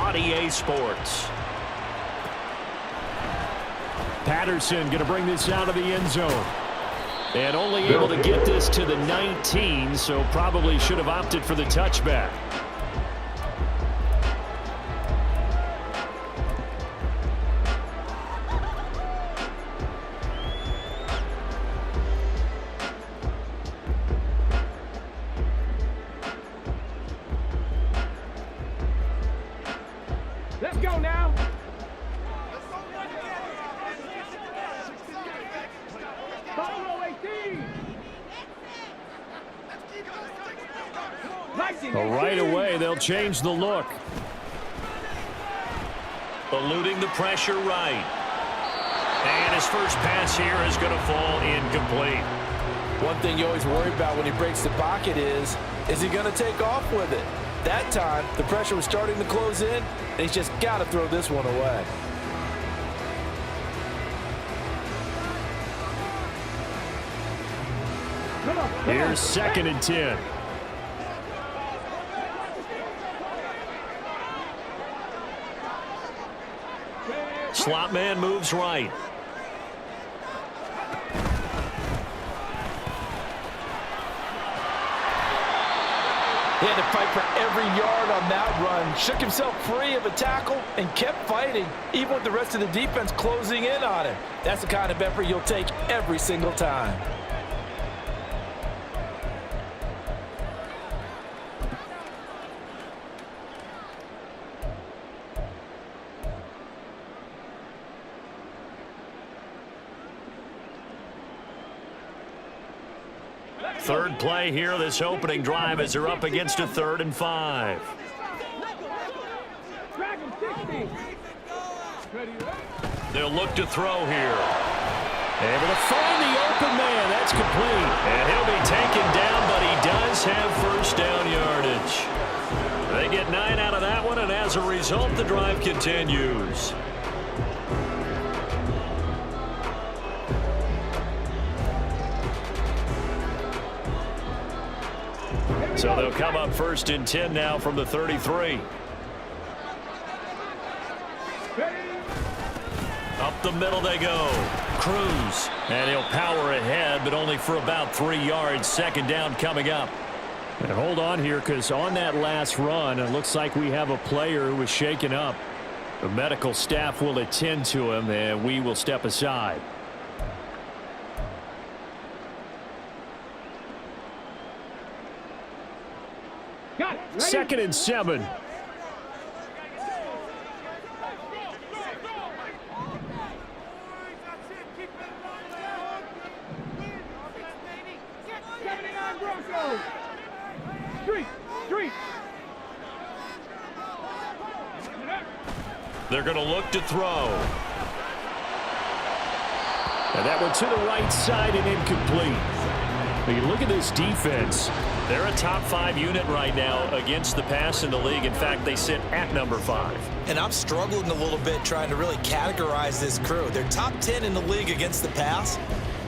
on EA Sports. Patterson going to bring this out of the end zone. And only able to get this to the 19, so probably should have opted for the touchback. Let's go now. Well, right away, they'll change the look. Eluding the pressure right. And his first pass here is going to fall incomplete. One thing you always worry about when he breaks the pocket is he going to take off with it? That time, the pressure was starting to close in, and he's just got to throw this one away. Here's 2nd and 10. Slot man moves right. He had to fight for every yard on that run, shook himself free of a tackle, and kept fighting, even with the rest of the defense closing in on him. That's the kind of effort you'll take every single time. Third play here, this opening drive, as they're up against a 3rd and 5. They'll look to throw here. Able to find the open man. That's complete. And he'll be taken down, but he does have first down yardage. They get 9 out of that one, and as a result, the drive continues. So they'll come up 1st and 10 now from the 33. Up the middle they go. Cruz. And he'll power ahead, but only for about 3 yards. 2nd down coming up. And hold on here, because on that last run, it looks like we have a player who was shaken up. The medical staff will attend to him, and we will step aside. Got it. Ready? 2nd and 7. They're going to look to throw. And that one to the right side and incomplete. But you look at this defense. They're a top 5 unit right now against the pass in the league. In fact, they sit at number 5. And I'm struggling a little bit trying to really categorize this crew. They're top 10 in the league against the pass,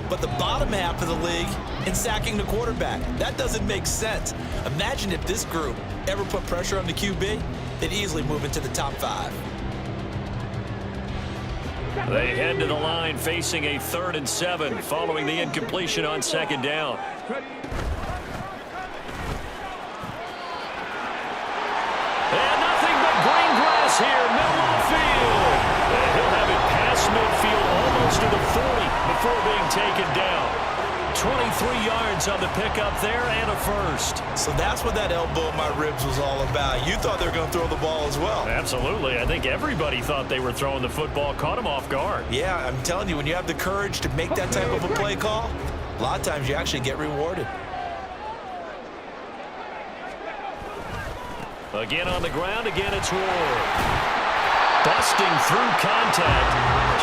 but the bottom half of the league in sacking the quarterback. That doesn't make sense. Imagine if this group ever put pressure on the QB, they'd easily move into the top 5. They head to the line facing a 3rd and 7 following the incompletion on 2nd down. And nothing but green grass here, middle of the field. And he'll have it past midfield almost to the 40 before being taken down. 23 yards on the pickup there and a first. So that's what that elbow in my ribs was all about. You thought they were going to throw the ball as well. Absolutely. I think everybody thought they were throwing the football, caught him off guard. Yeah, I'm telling you, when you have the courage to make that type of a play call, a lot of times you actually get rewarded. Again on the ground, again it's Ward. Busting through contact.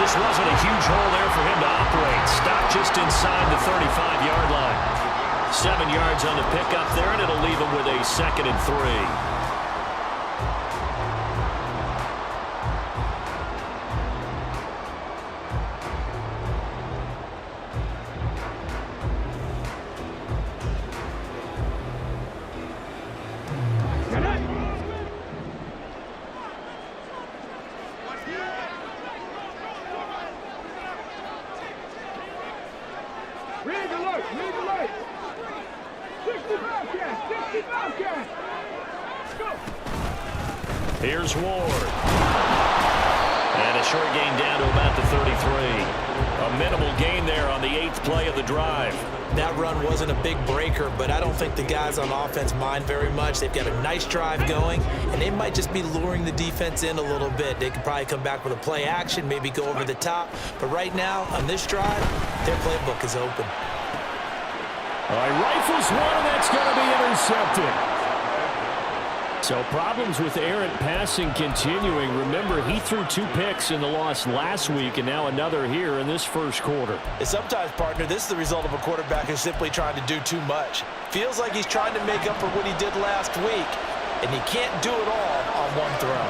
Just wasn't a huge hole there for him to operate. Stopped just inside the 35-yard line. 7 yards on the pickup there, and it'll leave him with a 2nd and 3. Lead the way. 65 cash. 65 cash. Go. Here's Ward. And a short gain down to about the 33. A minimal gain there on the 8th play of the drive. That run wasn't a big breaker, but I don't think the guys on offense mind very much. They've got a nice drive going, and they might just be luring the defense in a little bit. They could probably come back with a play action, maybe go over the top. But right now, on this drive, their playbook is open. All right, rifles one, and that's going to be intercepted. So problems with errant passing continuing. Remember, he threw 2 picks in the loss last week, and now another here in this first quarter. And sometimes, partner, this is the result of a quarterback who's simply trying to do too much. Feels like he's trying to make up for what he did last week, and he can't do it all on one throw.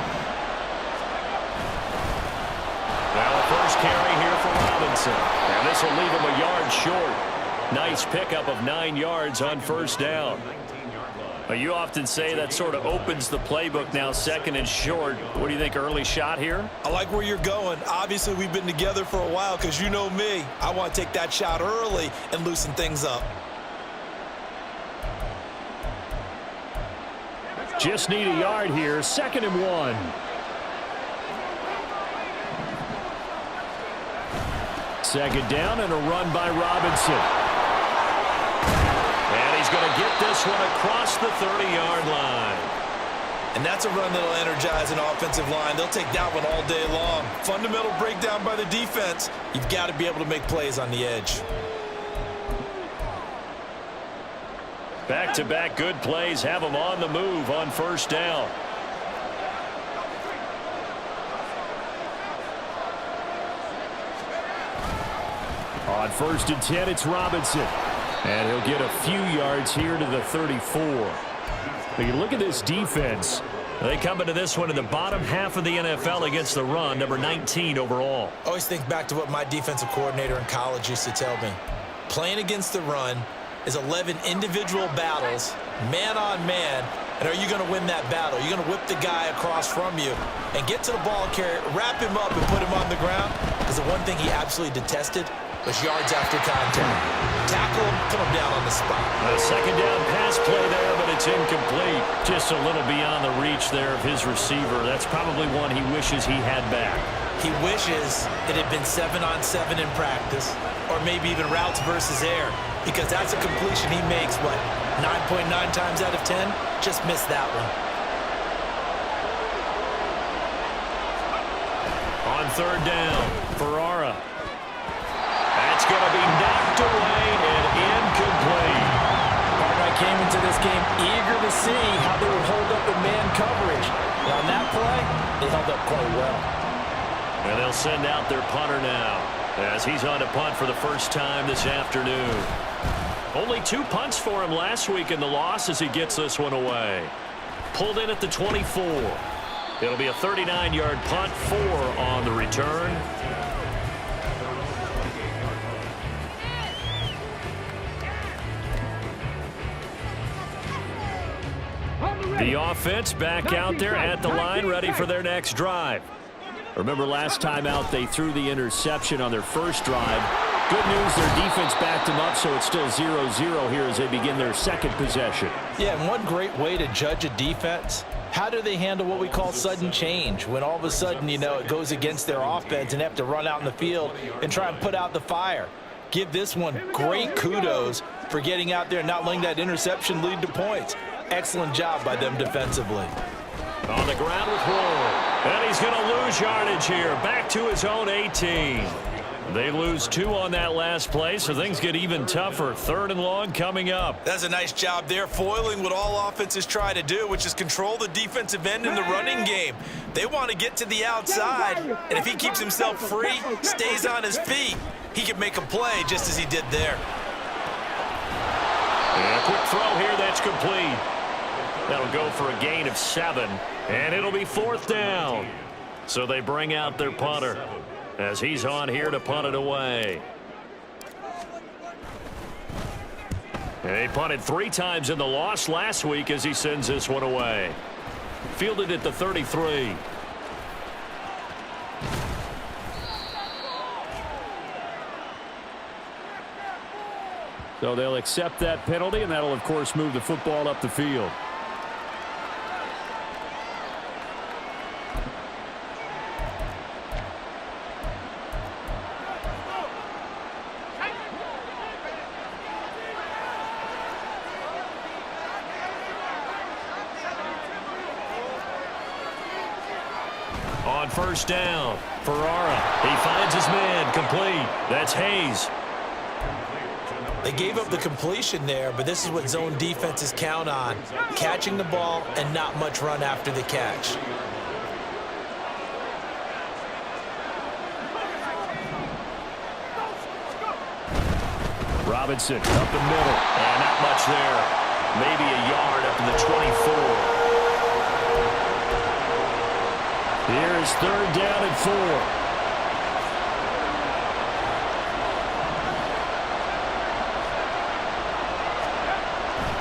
Now the first carry here for Robinson. And this will leave him a yard short. Nice pickup of 9 yards on first down. You often say that sort of opens the playbook now, 2nd and short. What do you think, early shot here? I like where you're going. Obviously, we've been together for a while because you know me. I want to take that shot early and loosen things up. Just need a yard here, 2nd and 1. Second down and a run by Robinson. And he's going to get this one across the 30-yard line. And that's a run that'll energize an offensive line. They'll take that one all day long. Fundamental breakdown by the defense. You've got to be able to make plays on the edge. Back-to-back good plays have him on the move on first down. On 1st and 10, it's Robinson. And he'll get a few yards here to the 34. But you look at this defense. They come into this one in the bottom half of the NFL against the run, number 19 overall. Always think back to what my defensive coordinator in college used to tell me. Playing against the run is 11 individual battles, man on man. And are you going to win that battle? You're going to whip the guy across from you and get to the ball carrier, wrap him up, and put him on the ground. Because the one thing he absolutely detested was yards after contact. Tackle him, put him down on the spot. A 2nd down pass play there, but it's incomplete. Just a little beyond the reach there of his receiver. That's probably one he wishes he had back. He wishes it had been 7-on-7 in practice, or maybe even routes versus air, because that's a completion he makes, what, 9.9 times out of 10? Just missed that one. On 3rd down, Ferrara. That's going to be knocked away and incomplete. I came into this game eager to see how they would hold up in man coverage. And on that play, they held up quite well. And they'll send out their punter now as he's on to punt for the first time this afternoon. Only 2 punts for him last week in the loss as he gets this one away. Pulled in at the 24. It'll be a 39-yard punt, 4 on the return. The offense back out there at the line, ready for their next drive. Remember last time out, they threw the interception on their first drive. Good news, their defense backed them up, so it's still 0-0 here as they begin their 2nd possession. Yeah, and one great way to judge a defense, how do they handle what we call sudden change? When all of a sudden, you know, it goes against their offense and they have to run out in the field and try and put out the fire. Give this one great kudos for getting out there and not letting that interception lead to points. Excellent job by them defensively. On the ground with Ward. And he's going to lose yardage here. Back to his own 18. They lose 2 on that last play, so things get even tougher. 3rd and long coming up. That's a nice job there, foiling what all offenses try to do, which is control the defensive end in the running game. They want to get to the outside, and if he keeps himself free, stays on his feet, he can make a play just as he did there. And a quick throw here that's complete. That'll go for a gain of 7, and it'll be 4th down. So they bring out their punter as he's on here to punt it away. And he punted 3 times in the loss last week as he sends this one away. Fielded at the 33. So they'll accept that penalty, and that'll, of course, move the football up the field. On first down, Ferrara. He finds his man, complete. That's Hayes. They gave up the completion there, but this is what zone defenses count on. Catching the ball and not much run after the catch. Robinson up the middle. And not much there. Maybe a yard up to the 24. Here is third down and 4.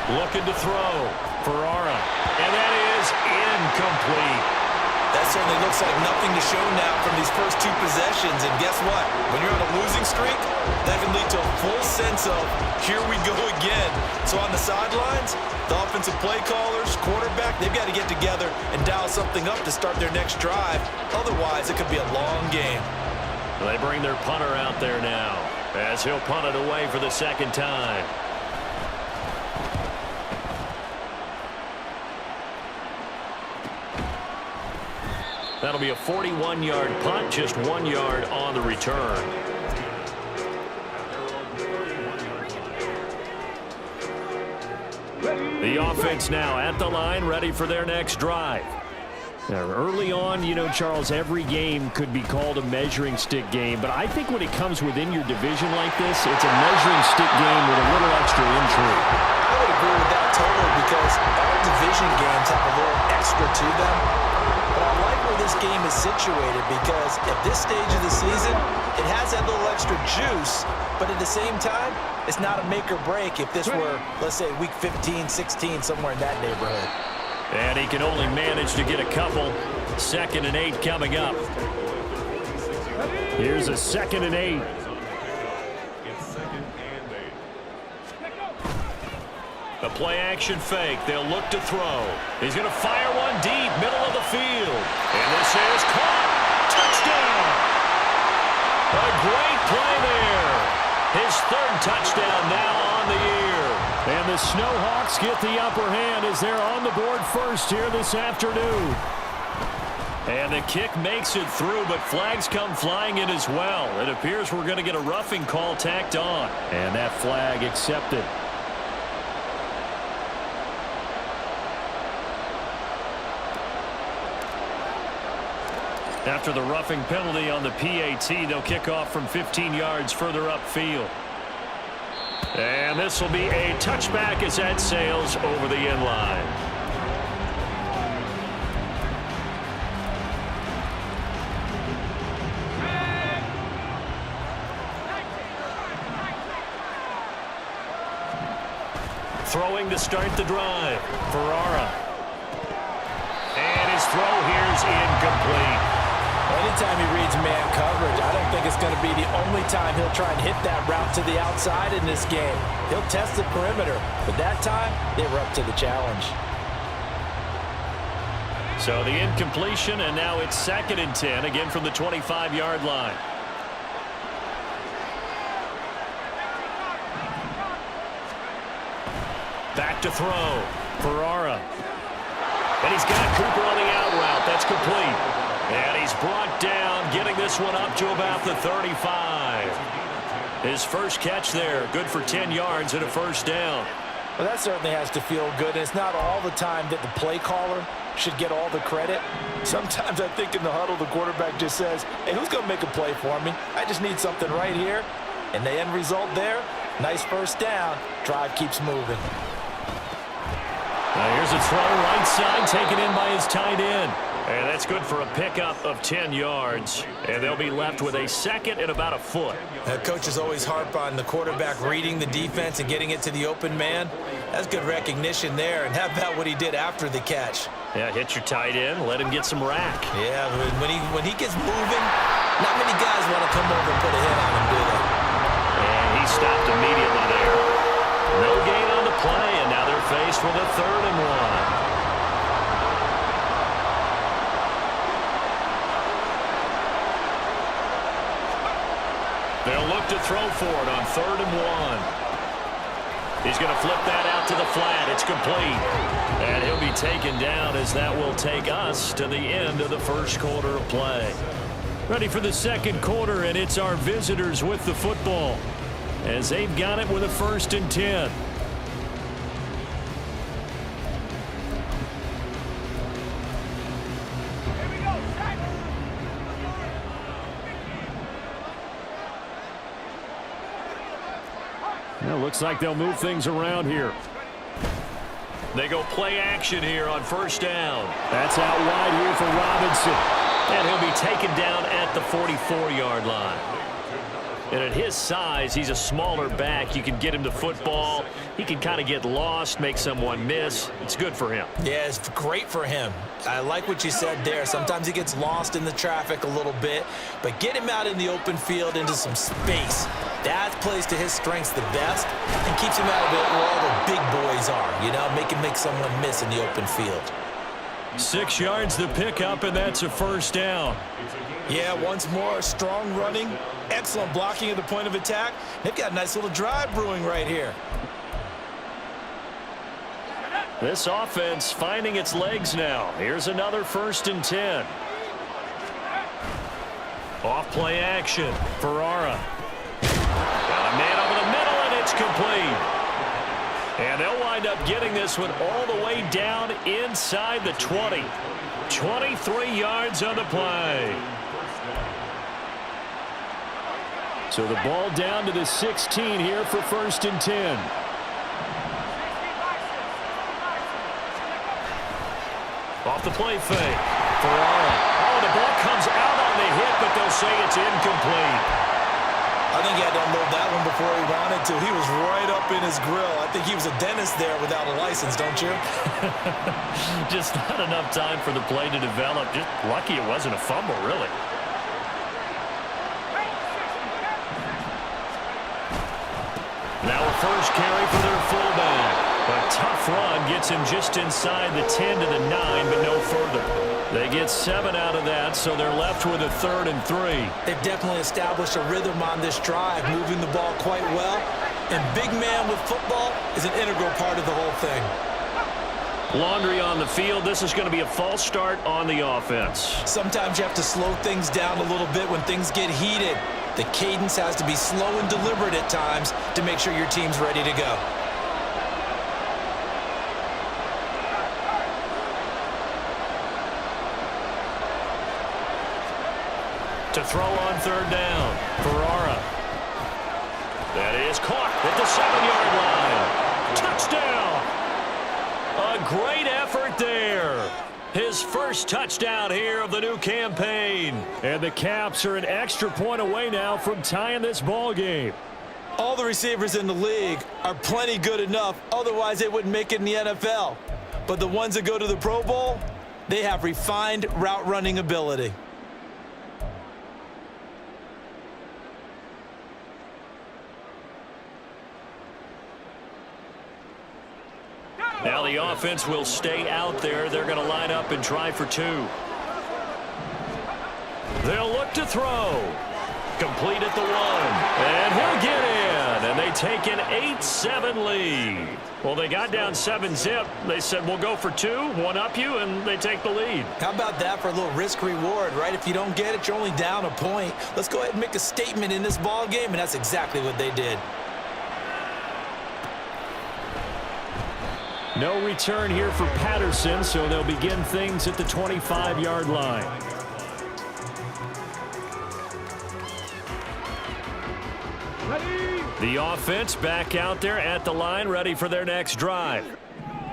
Looking to throw. Ferrara. And that is incomplete. That certainly looks like nothing to show now from these first 2 possessions. And guess what? When you're on a losing streak, that can lead to a full sense of, here we go again. So on the sidelines, the offensive play callers, quarterback, they've got to get together and dial something up to start their next drive. Otherwise, it could be a long game. They bring their punter out there now as he'll punt it away for the second time. That'll be a 41-yard punt, just 1 yard on the return. The offense now at the line, ready for their next drive. Now, early on, you know, Charles, every game could be called a measuring stick game, but I think when it comes within your division like this, it's a measuring stick game with a little extra intrigue. I would agree with that totally because all division games have a little extra to them. But I like where this game is situated because at this stage of the season, it has that little extra juice, but at the same time, it's not a make or break if this were, let's say, week 15, 16, somewhere in that neighborhood. And he can only manage to get a couple. 2nd and 8 coming up. Here's a 2nd and 8. A play-action fake. They'll look to throw. He's going to fire one deep, middle of the field. And this is caught. Touchdown! A great play there. His 3rd touchdown now on the year. And the Snowhawks get the upper hand as they're on the board first here this afternoon. And the kick makes it through, but flags come flying in as well. It appears we're going to get a roughing call tacked on. And that flag accepted. After the roughing penalty on the PAT, they'll kick off from 15 yards further upfield. And this will be a touchback as that sails over the end line. Throwing to start the drive. Ferrara. And his throw here is incomplete. Anytime he reads man coverage, I don't think it's going to be the only time he'll try and hit that route to the outside in this game. He'll test the perimeter, but that time, they were up to the challenge. So the incompletion, and now it's 2nd and 10, again from the 25-yard line. Back to throw. Ferrara. And he's got Cooper on the out route. That's complete. And he's brought down, getting this one up to about the 35. His first catch there, good for 10 yards and a first down. Well, that certainly has to feel good, and it's not all the time that the play caller should get all the credit. Sometimes I think in the huddle, the quarterback just says, hey, who's going to make a play for me? I just need something right here. And the end result there, nice first down. Drive keeps moving. Now here's a throw right side, taken in by his tight end. And that's good for a pickup of 10 yards. And they'll be left with a 2nd and about a foot. Coaches always harp on the quarterback reading the defense and getting it to the open man. That's good recognition there. And how about what he did after the catch? Yeah, hit your tight end, let him get some rack. Yeah, when he gets moving, not many guys want to come over and put a hit on him, do they? And he stopped immediately there. No gain on the play, and now they're faced with a 3rd and 1. They'll look to throw for it on 3rd and 1. He's going to flip that out to the flat. It's complete. And he'll be taken down as that will take us to the end of the first quarter of play. Ready for the second quarter, and it's our visitors with the football as they've got it with a 1st and 10. Well, looks like they'll move things around here. They go play action here on 1st down. That's out wide here for Robinson. And he'll be taken down at the 44-yard line. And at his size, he's a smaller back. You can get him the football. He can kind of get lost, make someone miss. It's good for him. Yeah, it's great for him. I like what you said there. Sometimes he gets lost in the traffic a little bit, but get him out in the open field into some space. That plays to his strengths the best and keeps him out of it where all the big boys are, you know, make him make someone miss in the open field. 6 yards the pickup, and that's a 1st down. Yeah, once more, strong running, excellent blocking at the point of attack. They've got a nice little drive brewing right here. This offense finding its legs now. Here's another 1st and 10. Off play action. Ferrara. Got a man over the middle, and it's complete. And they'll wind up getting this one all the way down inside the 20. 23 yards on the play. So the ball down to the 16 here for 1st and 10. Off the play fake. Ferrara. Oh, the ball comes out on the hit, but they'll say it's incomplete. I think he had to unload that one before he wanted to. He was right up in his grill. I think he was a dentist there without a license, don't you? Just not enough time for the play to develop. Just lucky it wasn't a fumble, really. Now a first carry for their fullback. A tough run gets him just inside the 10 to the 9, but no further. They get 7 out of that, so they're left with a 3rd and 3. They've definitely established a rhythm on this drive, moving the ball quite well. And big man with football is an integral part of the whole thing. Laundry on the field. This is going to be a false start on the offense. Sometimes you have to slow things down a little bit when things get heated. The cadence has to be slow and deliberate at times to make sure your team's ready to go. To throw on 3rd down. Ferrara. That is caught at the 7-yard line. Touchdown. A great effort there. His first touchdown here of the new campaign. And the Caps are an extra point away now from tying this ball game. All the receivers in the league are plenty good enough. Otherwise, they wouldn't make it in the NFL. But the ones that go to the Pro Bowl, they have refined route running ability. Now the offense will stay out there. They're going to line up and try for 2. They'll look to throw. Complete at the 1. And he'll get in. And they take an 8-7 lead. Well, they got down 7-zip. They said, we'll go for 2, one up you, and they take the lead. How about that for a little risk-reward, right? If you don't get it, you're only down a point. Let's go ahead and make a statement in this ball game, and that's exactly what they did. No return here for Patterson, so they'll begin things at the 25-yard line. The offense back out there at the line, ready for their next drive.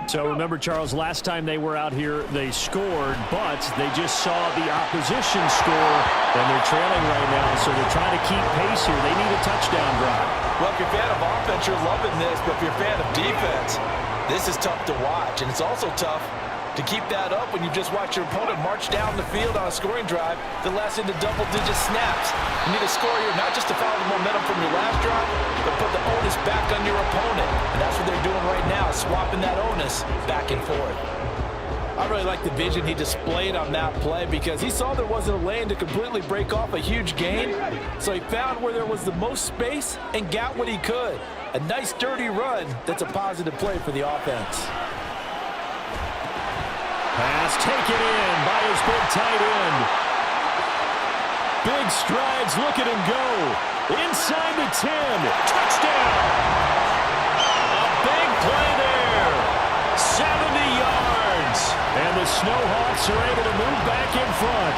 So remember, Charles, last time they were out here, they scored, but they just saw the opposition score, and they're trailing right now, so they're trying to keep pace here. They need a touchdown drive. Well, if you're a fan of offense, you're loving this, but if you're a fan of defense, this is tough to watch, and it's also tough To keep that up when you just watch your opponent march down the field on a scoring drive that lasts into double-digit snaps. You need a score here not just to follow the momentum from your last drive, but put the onus back on your opponent. And that's what they're doing right now, swapping that onus back and forth. I really like the vision he displayed on that play because he saw there wasn't a lane to completely break off a huge gain. So he found where there was the most space and got what he could. A nice, dirty run that's a positive play for the offense. Pass taken in by his big tight end. Big strides, look at him go. Inside the 10. Touchdown! A big play there. 70 yards. And the Snowhawks are able to move back in front.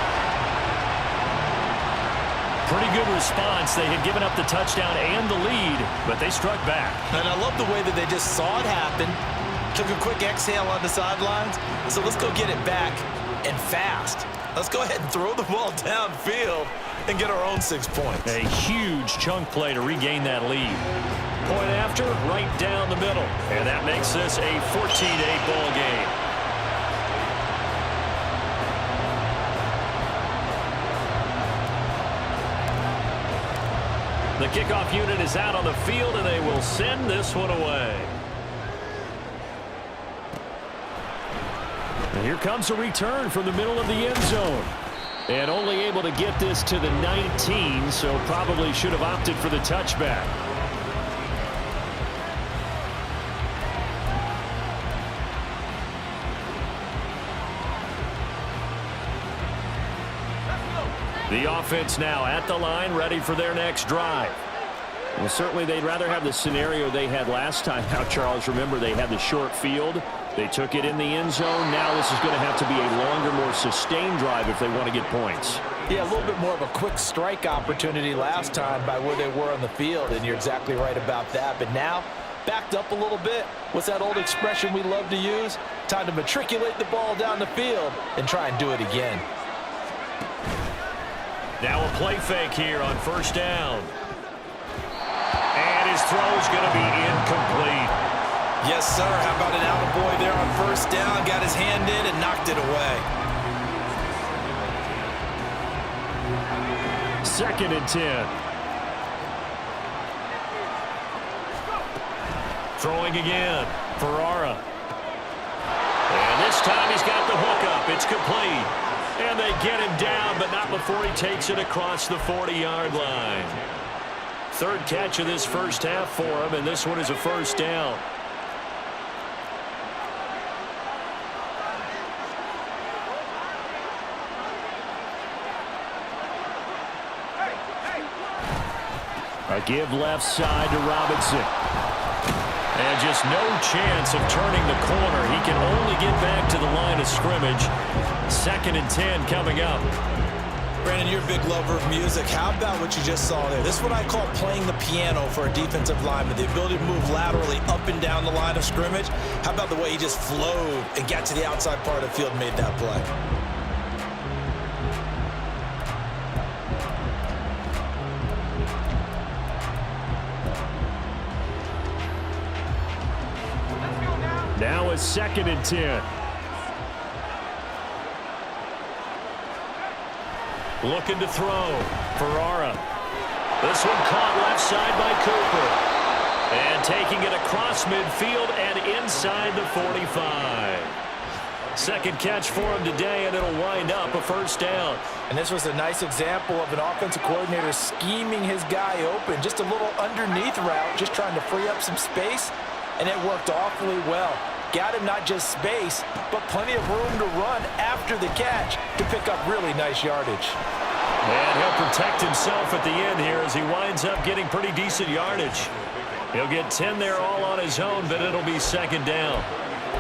Pretty good response. They had given up the touchdown and the lead, but they struck back. And I love the way that they just saw it happen. Took a quick exhale on the sidelines. So let's go get it back and fast. Let's go ahead and throw the ball downfield and get our own 6 points. A huge chunk play to regain that lead. Point after, right down the middle. And that makes this a 14-8 ball game. The kickoff unit is out on the field, and they will send this one away. And here comes a return from the middle of the end zone. And only able to get this to the 19, so probably should have opted for the touchback. The offense now at the line, ready for their next drive. Well, certainly they'd rather have the scenario they had last time out, Charles. Remember, they had the short field. They took it in the end zone. Now this is going to have to be a longer, more sustained drive if they want to get points. Yeah, a little bit more of a quick strike opportunity last time by where they were on the field, and you're exactly right about that. But now, backed up a little bit. What's that old expression we love to use? Time to matriculate the ball down the field and try and do it again. Now a play fake here on first down. And his throw's going to be incomplete. Yes, sir. How about an attaboy there on first down? Got his hand in and knocked it away. 2nd and 10. Throwing again. Ferrara. And this time he's got the hook up. It's complete. And they get him down, but not before he takes it across the 40-yard line. 3rd catch of this first half for him, and this one is a first down. A give left side to Robinson. And just no chance of turning the corner. He can only get back to the line of scrimmage. 2nd and 10 coming up. Brandon, you're a big lover of music. How about what you just saw there? This is what I call playing the piano for a defensive lineman. The ability to move laterally up and down the line of scrimmage. How about the way he just flowed and got to the outside part of the field and made that play? Now it's 2nd and 10. Looking to throw. Ferrara. This one caught left side by Cooper. And taking it across midfield and inside the 45. 2nd catch for him today, and it'll wind up a first down. And this was a nice example of an offensive coordinator scheming his guy open. Just a little underneath route, just trying to free up some space. And it worked awfully well. Got him not just space, but plenty of room to run after the catch to pick up really nice yardage. And he'll protect himself at the end here as he winds up getting pretty decent yardage. He'll get 10 there all on his own, but it'll be 2nd down.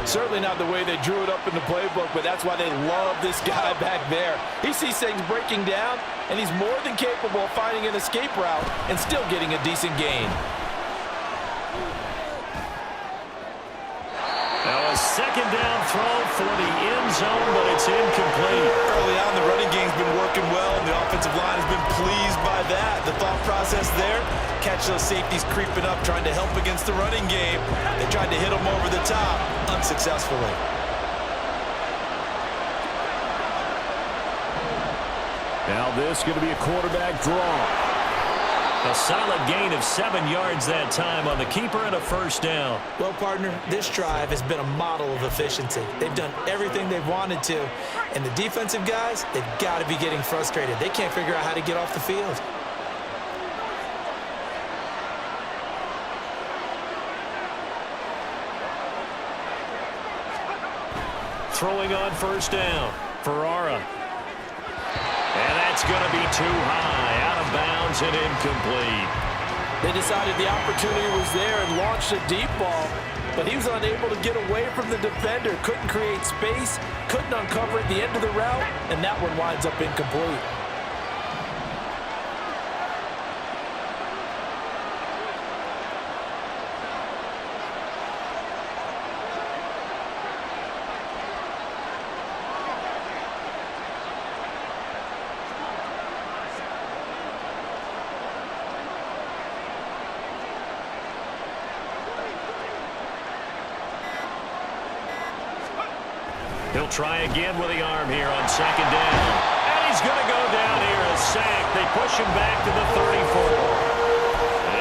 Certainly not the way they drew it up in the playbook, but that's why they love this guy back there. He sees things breaking down, and he's more than capable of finding an escape route and still getting a decent gain. Now a 2nd down throw for the end zone, but it's incomplete. Early on, the running game's been working well, and the offensive line has been pleased by that. The thought process there, catch those safeties creeping up, trying to help against the running game. They tried to hit them over the top, unsuccessfully. Now this is going to be a quarterback draw. A solid gain of 7 yards that time on the keeper and a first down. Well, partner, this drive has been a model of efficiency. They've done everything they've wanted to, and the defensive guys, they've got to be getting frustrated. They can't figure out how to get off the field. Throwing on first down, Ferrara. And that's going to be too high, out of bounds and incomplete. They decided the opportunity was there and launched a deep ball, but he was unable to get away from the defender, couldn't create space, couldn't uncover at the end of the route, and that one winds up incomplete. He'll try again with the arm here on second down. And he's going to go down here, a sack. They push him back to the 34.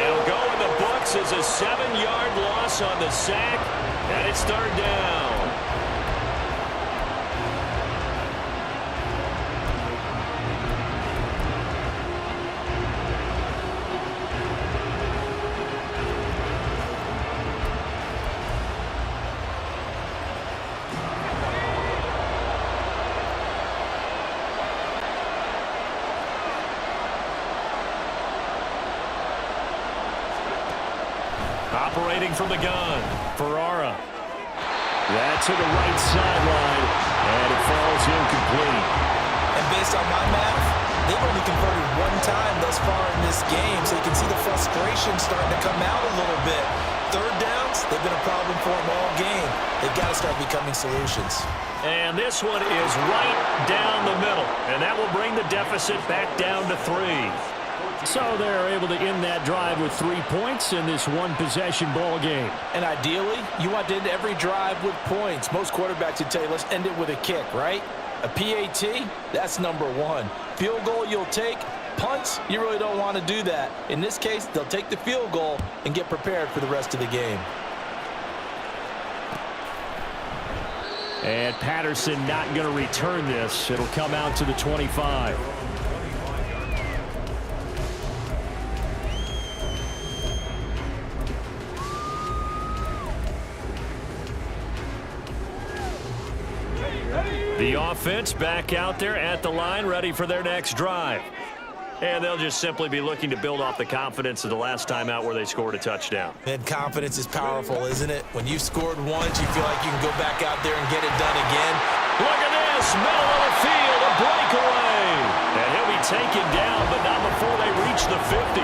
It'll go in the books as a 7-yard loss on the sack, and it's third down. Operating from the gun, Ferrara. That's to the right sideline, and it falls incomplete. And based on my math, they've only converted one time thus far in this game, so you can see the frustration starting to come out a little bit. Third downs, they've been a problem for them all game. They've got to start becoming solutions. And this one is right down the middle, and that will bring the deficit back down to 3. So they're able to end that drive with 3 points in this one-possession ball game. And ideally, you want to end every drive with points. Most quarterbacks would tell you, let's end it with a kick, right? A PAT, that's number 1. Field goal you'll take. Punts, you really don't want to do that. In this case, they'll take the field goal and get prepared for the rest of the game. And Patterson not going to return this. It'll come out to the 25. The offense back out there at the line, ready for their next drive. And they'll just simply be looking to build off the confidence of the last time out where they scored a touchdown. And confidence is powerful, isn't it? When you've scored once, you feel like you can go back out there and get it done again. Look at this, middle of the field, a breakaway. And he'll be taken down, but not before they reach the 50.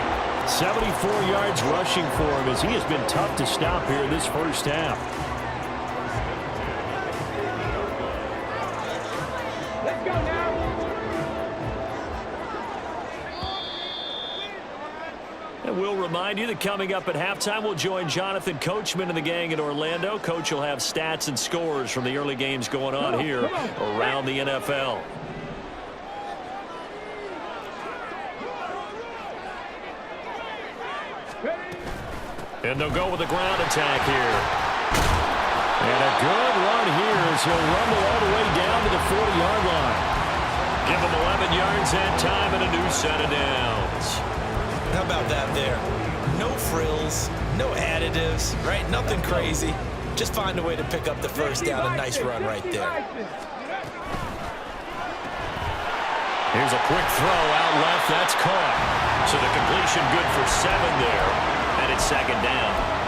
74 yards rushing for him as he has been tough to stop here in this first half. And we'll remind you that coming up at halftime, we'll join Jonathan Coachman and the gang in Orlando. Coach will have stats and scores from the early games going on here around the NFL. And they'll go with the ground attack here. And a good run here as he'll rumble all the way down to the 40-yard line. Give him 11 yards that time and a new set of downs. How about that there? No frills, no additives, right? Nothing crazy. Just find a way to pick up the first down. A nice run right there. Here's a quick throw out left. That's caught. So the completion good for 7 there. And it's second down.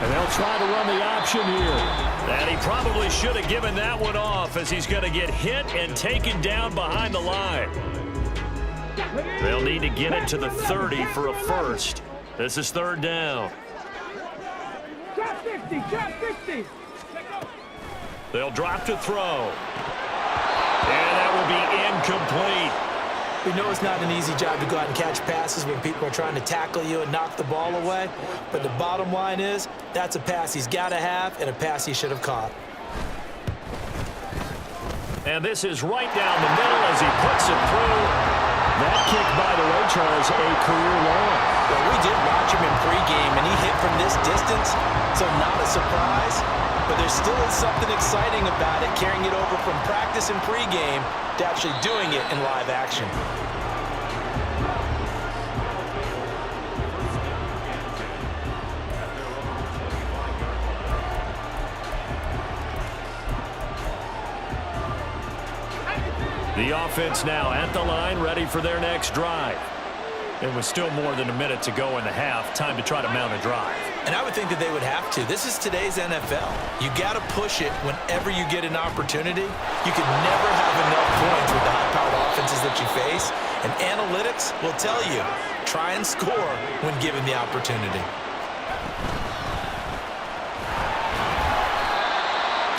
And they'll try to run the option here. And he probably should have given that one off as he's going to get hit and taken down behind the line. They'll need to get it to the 30 for a first. This is third down. They'll drop to throw. And that will be incomplete. We know it's not an easy job to go out and catch passes when people are trying to tackle you and knock the ball away. But the bottom line is, that's a pass he's got to have and a pass he should have caught. And this is right down the middle as he puts it through. That kick, by the way, Charles, a career long. Well, we did watch him in pregame, and he hit from this distance, so not a surprise. But there still is something exciting about it, carrying it over from practice and pregame to actually doing it in live action. The offense now at the line, ready for their next drive. It was still more than a minute to go in the half. Time to try to mount a drive. And I would think that they would have to. This is today's NFL. You got to push it whenever you get an opportunity. You can never have enough points with the high-powered offenses that you face. And analytics will tell you, try and score when given the opportunity.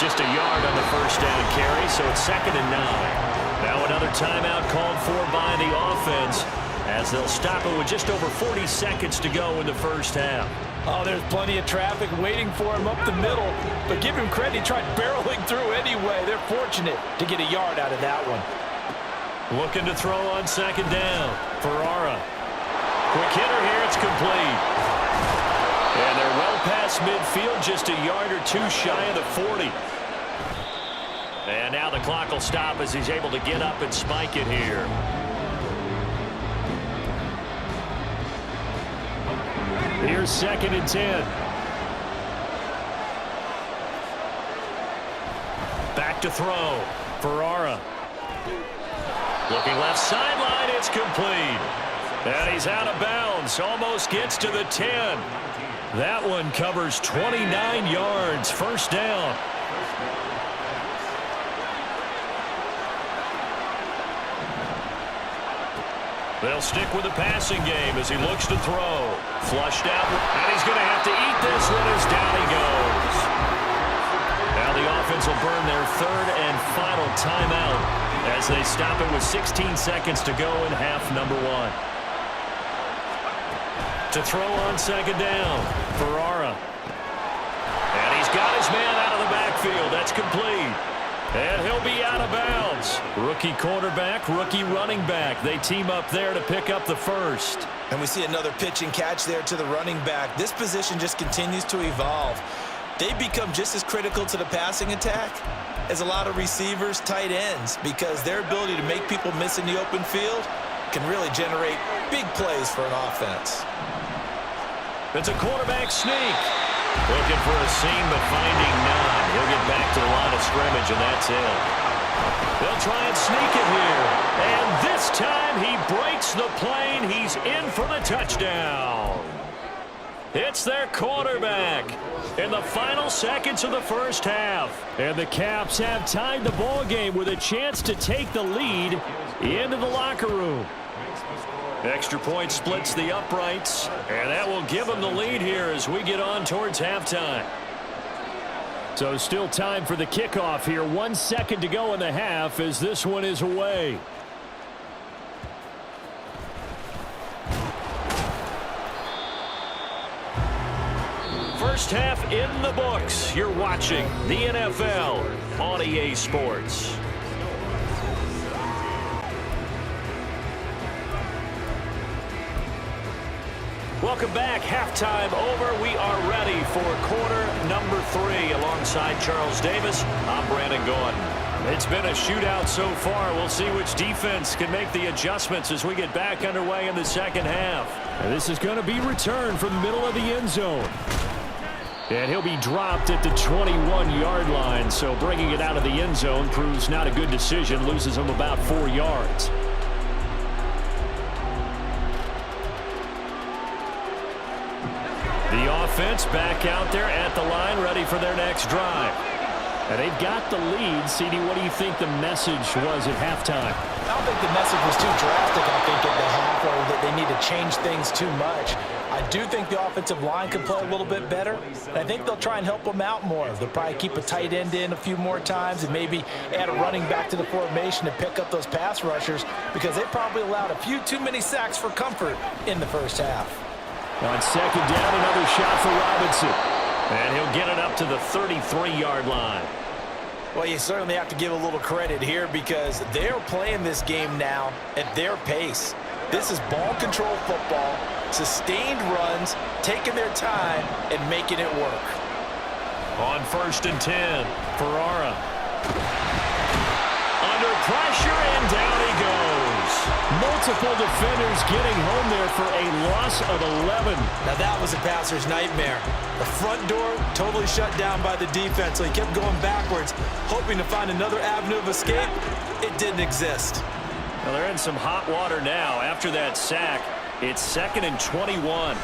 Just a yard on the first down carry, so it's 2nd and 9. Now another timeout called for by the offense as they'll stop it with just over 40 seconds to go in the first half. Oh, there's plenty of traffic waiting for him up the middle. But give him credit, he tried barreling through anyway. They're fortunate to get a yard out of that one. Looking to throw on 2nd down. Ferrara. Quick hitter here, it's complete. And they're well past midfield, just a yard or two shy of the 40. And now the clock will stop as he's able to get up and spike it here. Here's 2nd and 10. Back to throw. Ferrara. Looking left sideline, it's complete. And he's out of bounds, almost gets to the 10. That one covers 29 yards, first down. They'll stick with the passing game as he looks to throw. Flushed out, and he's going to have to eat this one as down he goes. Now the offense will burn their 3rd and final timeout as they stop it with 16 seconds to go in half number 1. To throw on 2nd down, Ferrara. And he's got his man out of the backfield. That's complete. And he'll be out of bounds. Rookie quarterback, rookie running back. They team up there to pick up the first. And we see another pitch and catch there to the running back. This position just continues to evolve. They become just as critical to the passing attack as a lot of receivers, tight ends, because their ability to make people miss in the open field can really generate big plays for an offense. It's a quarterback sneak. Looking for a seam, but finding none. He'll get back to the line of scrimmage, and that's it. They'll try and sneak it here. And this time he breaks the plane. He's in for the touchdown. It's their quarterback in the final seconds of the first half. And the Caps have tied the ball game with a chance to take the lead into the locker room. Extra point splits the uprights, and that will give them the lead here as we get on towards halftime. So still time for the kickoff here. 1 second to go in the half as this one is away. First half in the books. You're watching the NFL on EA Sports. Welcome back. Halftime over. We are ready for quarter number 3. Alongside Charles Davis, I'm Brandon Gordon. It's been a shootout so far. We'll see which defense can make the adjustments as we get back underway in the second half. And this is going to be returned from the middle of the end zone. And he'll be dropped at the 21-yard line. So bringing it out of the end zone proves not a good decision. Loses him about 4 yards. The offense back out there at the line, ready for their next drive. And they've got the lead. CD, what do you think the message was at halftime? I don't think the message was too drastic, I think, at the half, or that they need to change things too much. I do think the offensive line can play a little bit better. And I think they'll try and help them out more. They'll probably keep a tight end in a few more times and maybe add a running back to the formation to pick up those pass rushers, because they probably allowed a few too many sacks for comfort in the first half. On second down, another shot for Robinson. And he'll get it up to the 33-yard line. Well, you certainly have to give a little credit here, because they're playing this game now at their pace. This is ball control football, sustained runs, taking their time, and making it work. On 1st and 10, Ferrara. Under pressure, and down he goes. Multiple defenders getting home there for a loss of 11. Now that was a passer's nightmare. The front door totally shut down by the defense, so he kept going backwards, hoping to find another avenue of escape. It didn't exist. Well, they're in some hot water now. After that sack, it's 2nd and 21. Well,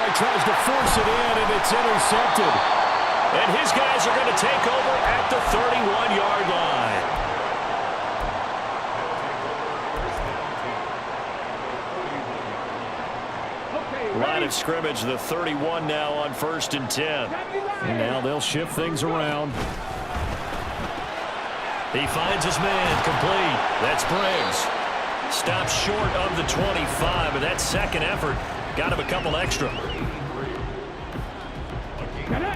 he tries to force it in, and it's intercepted. And his guys are going to take over at the 31-yard line. Line of scrimmage, the 31 now on 1st and 10. And now they'll shift things around. He finds his man, complete. That's Briggs. Stops short of the 25, but that second effort got him a couple extra.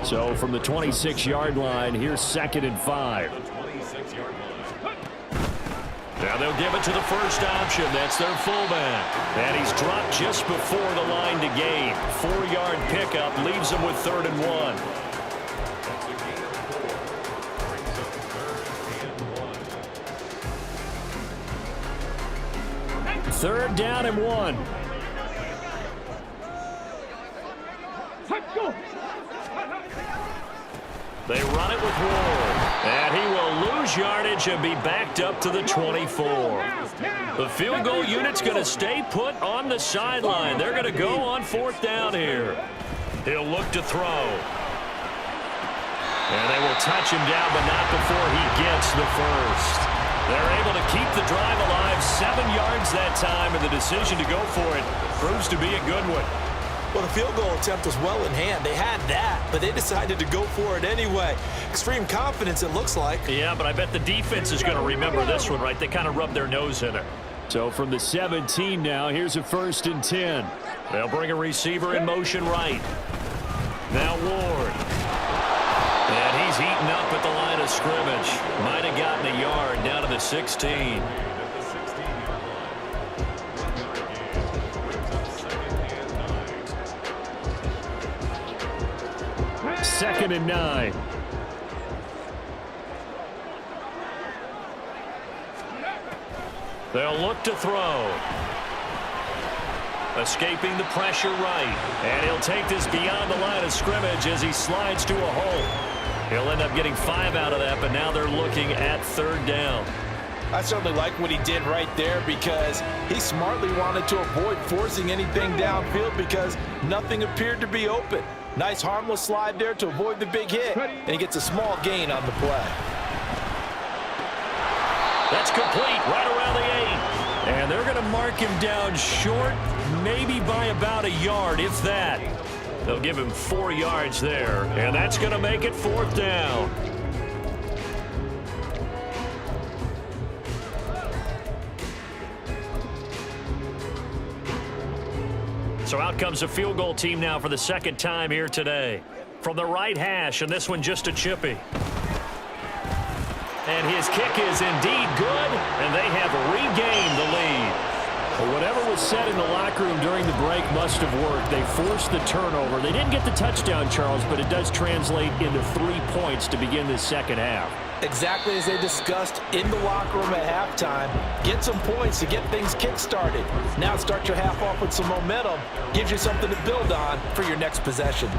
So from the 26-yard line, here's 2nd and 5. Now they'll give it to the first option. That's their fullback. And he's dropped just before the line to gain. 4-yard pickup leaves him with 3rd and 1. Third down and 1. They run it with Ward. And he will lose yardage and be backed up to the 24. The field goal unit's going to stay put on the sideline. They're going to go on 4th down here. He'll look to throw. And they will touch him down, but not before he gets the first. They're able to keep the drive alive, 7 yards that time, and the decision to go for it proves to be a good one. Well, the field goal attempt was well in hand. They had that, but they decided to go for it anyway. Extreme confidence, it looks like. Yeah, but I bet the defense is going to remember this one, right? They kind of rubbed their nose in it. So from the 17 now, here's a 1st and 10. They'll bring a receiver in motion right. Now Ward. And he's eaten up at the line of scrimmage. Might have gotten a yard down to the 16. Second and 9. They'll look to throw. Escaping the pressure right. And he'll take this beyond the line of scrimmage as he slides to a hole. He'll end up getting 5 out of that, but now they're looking at 3rd down. I certainly like what he did right there, because he smartly wanted to avoid forcing anything downfield because nothing appeared to be open. Nice harmless slide there to avoid the big hit, and he gets a small gain on the play. That's complete right around the 8. And they're going to mark him down short, maybe by about a yard, if that. They'll give him 4 yards there, and that's going to make it 4th down. So out comes the field goal team now for the 2nd time here today. From the right hash, and this one just a chippy. And his kick is indeed good, and they have regained the lead. Well, whatever was said in the locker room during the break must have worked. They forced the turnover. They didn't get the touchdown, Charles, but it does translate into 3 points to begin this second half. Exactly as they discussed in the locker room at halftime. Get some points to get things kick-started. Now start your half off with some momentum. Gives you something to build on for your next possession.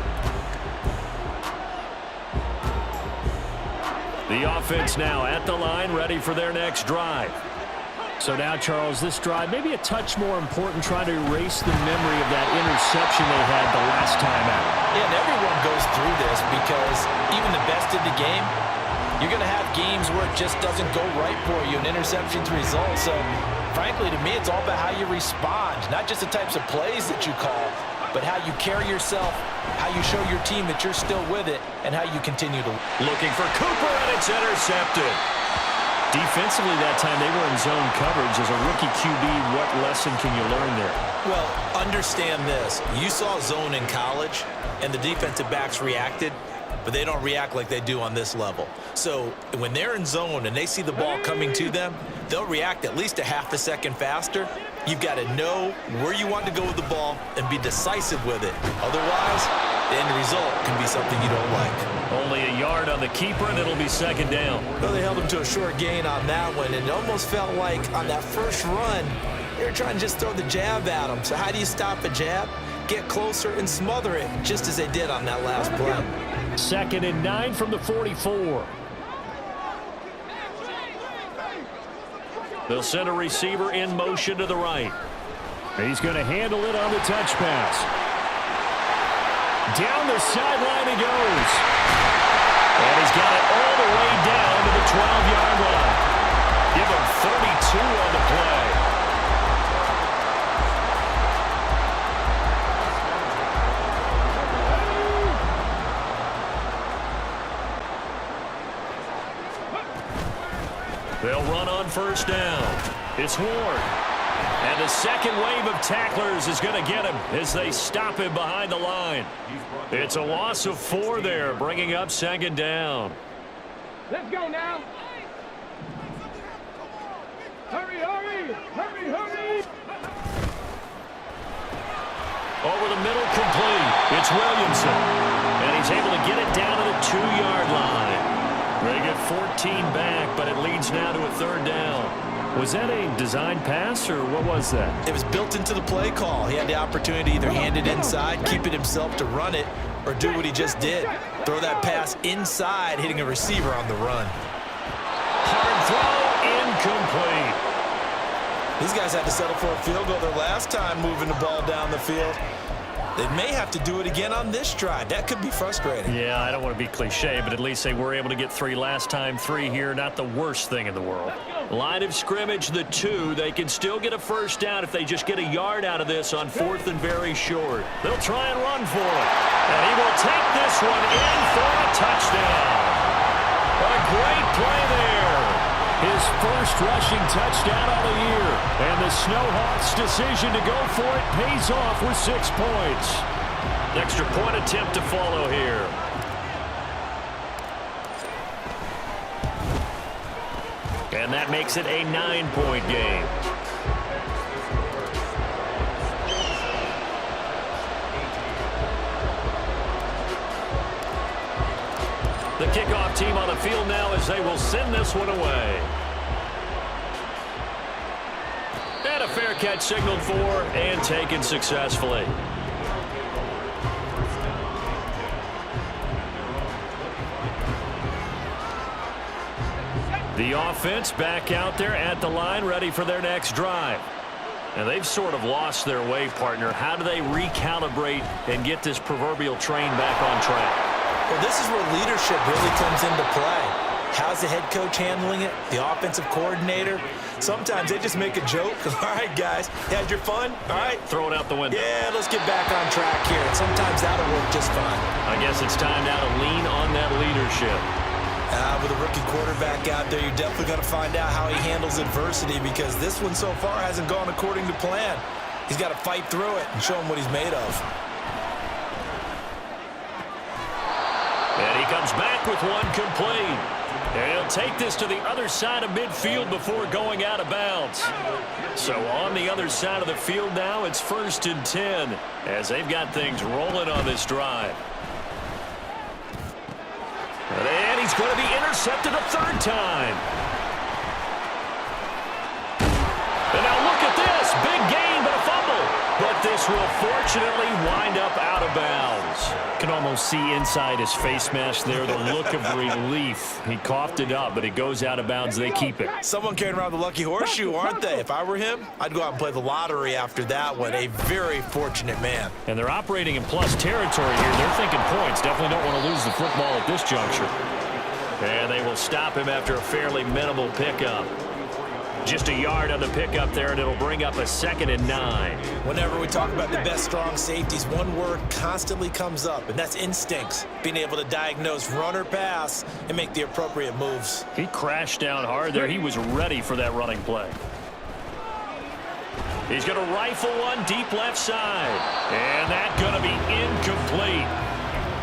The offense now at the line, ready for their next drive. So now, Charles, this drive maybe a touch more important, trying to erase the memory of that interception they had the last time out. Yeah, and everyone goes through this because even the best in the game, you're going to have games where it just doesn't go right for you, and interceptions result. So, frankly, to me, it's all about how you respond, not just the types of plays that you call, but how you carry yourself, how you show your team that you're still with it, and how you continue to. Looking for Cooper, and it's intercepted. Defensively that time, they were in zone coverage. As a rookie QB, what lesson can you learn there? Well, understand this. You saw zone in college, and the defensive backs reacted, but they don't react like they do on this level. So when they're in zone and they see the ball coming to them, they'll react at least a half a second faster. You've got to know where you want to go with the ball and be decisive with it. Otherwise, the end result can be something you don't like. Only a yard on the keeper, and it'll be second down. Well, they held him to a short gain on that one, and it almost felt like on that first run, they were trying to just throw the jab at him. So how do you stop a jab? Get closer and smother it, just as they did on that last play. 2nd and 9 from the 44. They'll send a receiver in motion to the right. He's going to handle it on the touch pass. Down the sideline he goes. And he's got it all the way down to the 12-yard line. Give him 32 on the play. They'll run on first down. It's Ward. And the second wave of tacklers is going to get him as they stop him behind the line. It's a loss of 4 there, bringing up second down. Let's go now. Hurry, hurry, hurry, hurry. Over the middle, complete. It's Williamson. And he's able to get it down to the 2-yard line. They get 14 back, but it leads now to a 3rd down. Was that a design pass, or what was that? It was built into the play call. He had the opportunity to either hand it inside, keep it himself to run it, or do what he just did. Throw that pass inside, hitting a receiver on the run. Hard throw, incomplete. These guys had to settle for a field goal their last time moving the ball down the field. They may have to do it again on this drive. That could be frustrating. Yeah, I don't want to be cliche, but at least they were able to get 3 last time. 3 here, not the worst thing in the world. Line of scrimmage, the 2. They can still get a first down if they just get a yard out of this on 4th and very short. They'll try and run for it. And he will take this one in for a touchdown. A great play there. His first rushing touchdown of the year. And the Snowhawks' decision to go for it pays off with 6 points. Extra point attempt to follow here. And that makes it a 9-point game. The kickoff team on the field now as they will send this one away. And a fair catch signaled for and taken successfully. The offense back out there at the line, ready for their next drive. And they've sort of lost their way, partner. How do they recalibrate and get this proverbial train back on track? Well, this is where leadership really comes into play. How's the head coach handling it? The offensive coordinator? Sometimes they just make a joke. All right, guys, you had your fun? All right. Throw it out the window. Yeah, let's get back on track here. And sometimes that'll work just fine. I guess it's time now to lean on that leadership. With a rookie quarterback out there, you're definitely going to find out how he handles adversity, because this one so far hasn't gone according to plan. He's got to fight through it and show him what he's made of. And he comes back with one complete. And he'll take this to the other side of midfield before going out of bounds. So on the other side of the field now, it's 1st and 10 as they've got things rolling on this drive. And he's going to be intercepted a 3rd time. And now look at this. Big gain, but a fumble. But this pass will fortunately wind up out of bounds. Can almost see inside his face mask there the look of relief. He coughed it up, but it goes out of bounds. They keep it. Someone carrying around the lucky horseshoe, aren't they? If I were him, I'd go out and play the lottery after that one. A very fortunate man. And they're operating in plus territory here. They're thinking points. Definitely don't want to lose the football at this juncture. And they will stop him after a fairly minimal pickup. Just a yard on the pickup there, and it'll bring up a 2nd and 9. Whenever we talk about the best strong safeties, one word constantly comes up, and that's instincts. Being able to diagnose run or pass and make the appropriate moves. He crashed down hard there. He was ready for that running play. He's going to rifle one deep left side. And that's going to be incomplete.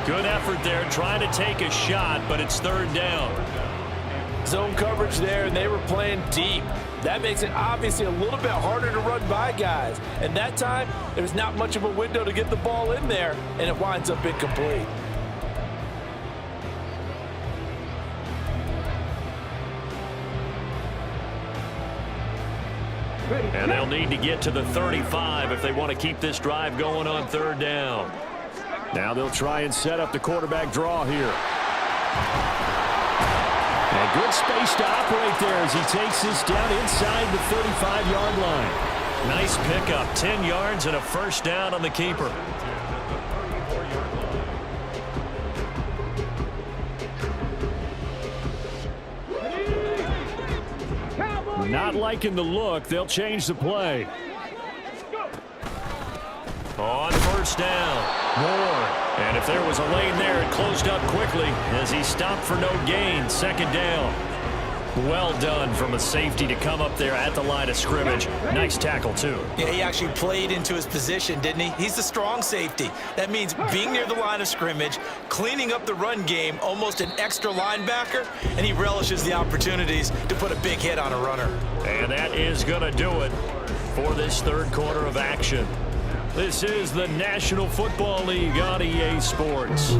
Good effort there, trying to take a shot, but it's 3rd down. Zone coverage there, and they were playing deep. That makes it obviously a little bit harder to run by guys. And that time, there's not much of a window to get the ball in there, and it winds up incomplete. And they'll need to get to the 35 if they want to keep this drive going on 3rd down. Now they'll try and set up the quarterback draw here. And good space to operate there as he takes this down inside the 35-yard line. Nice pickup, 10 yards and a 1st down on the keeper. Not liking the look. They'll change the play. On 1st down, Moore. And if there was a lane there, it closed up quickly as he stopped for no gain. 2nd down. Well done from a safety to come up there at the line of scrimmage. Nice tackle, too. Yeah, he actually played into his position, didn't he? He's the strong safety. That means being near the line of scrimmage, cleaning up the run game, almost an extra linebacker, and he relishes the opportunities to put a big hit on a runner. And that is going to do it for this 3rd quarter of action. This is the National Football League on EA Sports.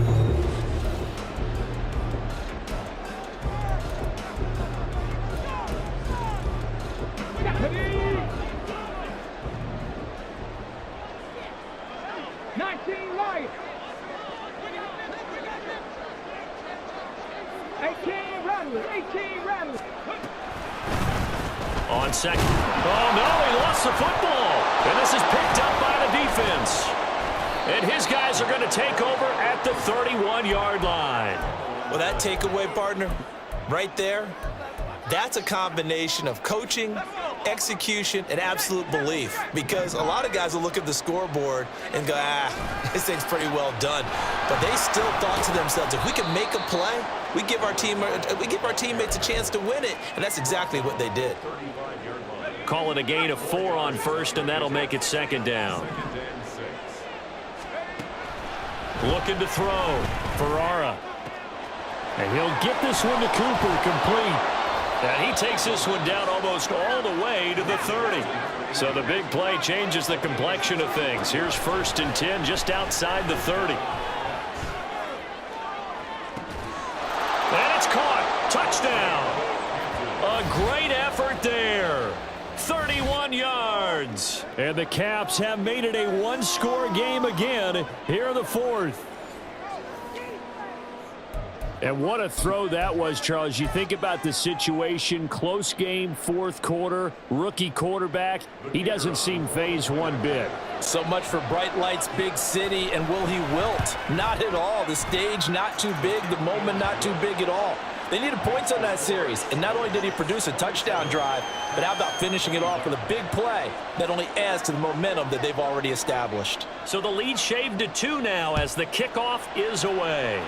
On 2nd. Oh, no, he lost the football. And this is picked up by the defense. And his guys are going to take over at the 31-yard line. Well, that takeaway, partner, right there, that's a combination of coaching, execution, and absolute belief. Because a lot of guys will look at the scoreboard and go, this thing's pretty well done. But they still thought to themselves, if we can make a play, we give our teammates a chance to win it. And that's exactly what they did. Call it a gain of 4 on 1st, and that'll make it 2nd down. Looking to throw. Ferrara. And he'll get this one to Cooper, complete. And he takes this one down almost all the way to the 30. So the big play changes the complexion of things. Here's 1st and 10 just outside the 30. And it's caught. Touchdown. A great effort there. 31 yards. And the Caps have made it a one-score game again here in the 4th. And what a throw that was, Charles. You think about the situation, close game, 4th quarter, rookie quarterback. He doesn't seem phased one bit. So much for bright lights, big city, and will he wilt? Not at all. The stage not too big, the moment not too big at all. They needed points on that series, and not only did he produce a touchdown drive, but how about finishing it off with a big play that only adds to the momentum that they've already established. So the lead shaved to 2 now as the kickoff is away.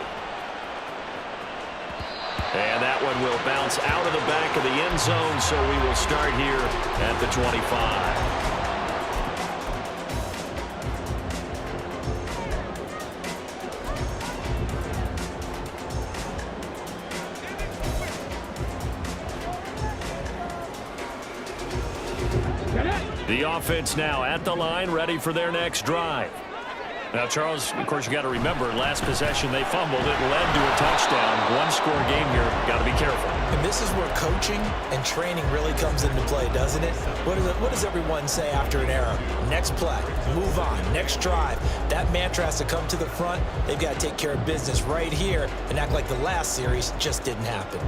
And that one will bounce out of the back of the end zone, so we will start here at the 25. The offense now at the line, ready for their next drive. Now, Charles, of course, you got to remember, last possession they fumbled. It led to a touchdown. One-score game here. Got to be careful. And this is where coaching and training really comes into play, doesn't it? What does everyone say after an error? Next play, move on, next drive. That mantra has to come to the front. They've got to take care of business right here and act like the last series just didn't happen.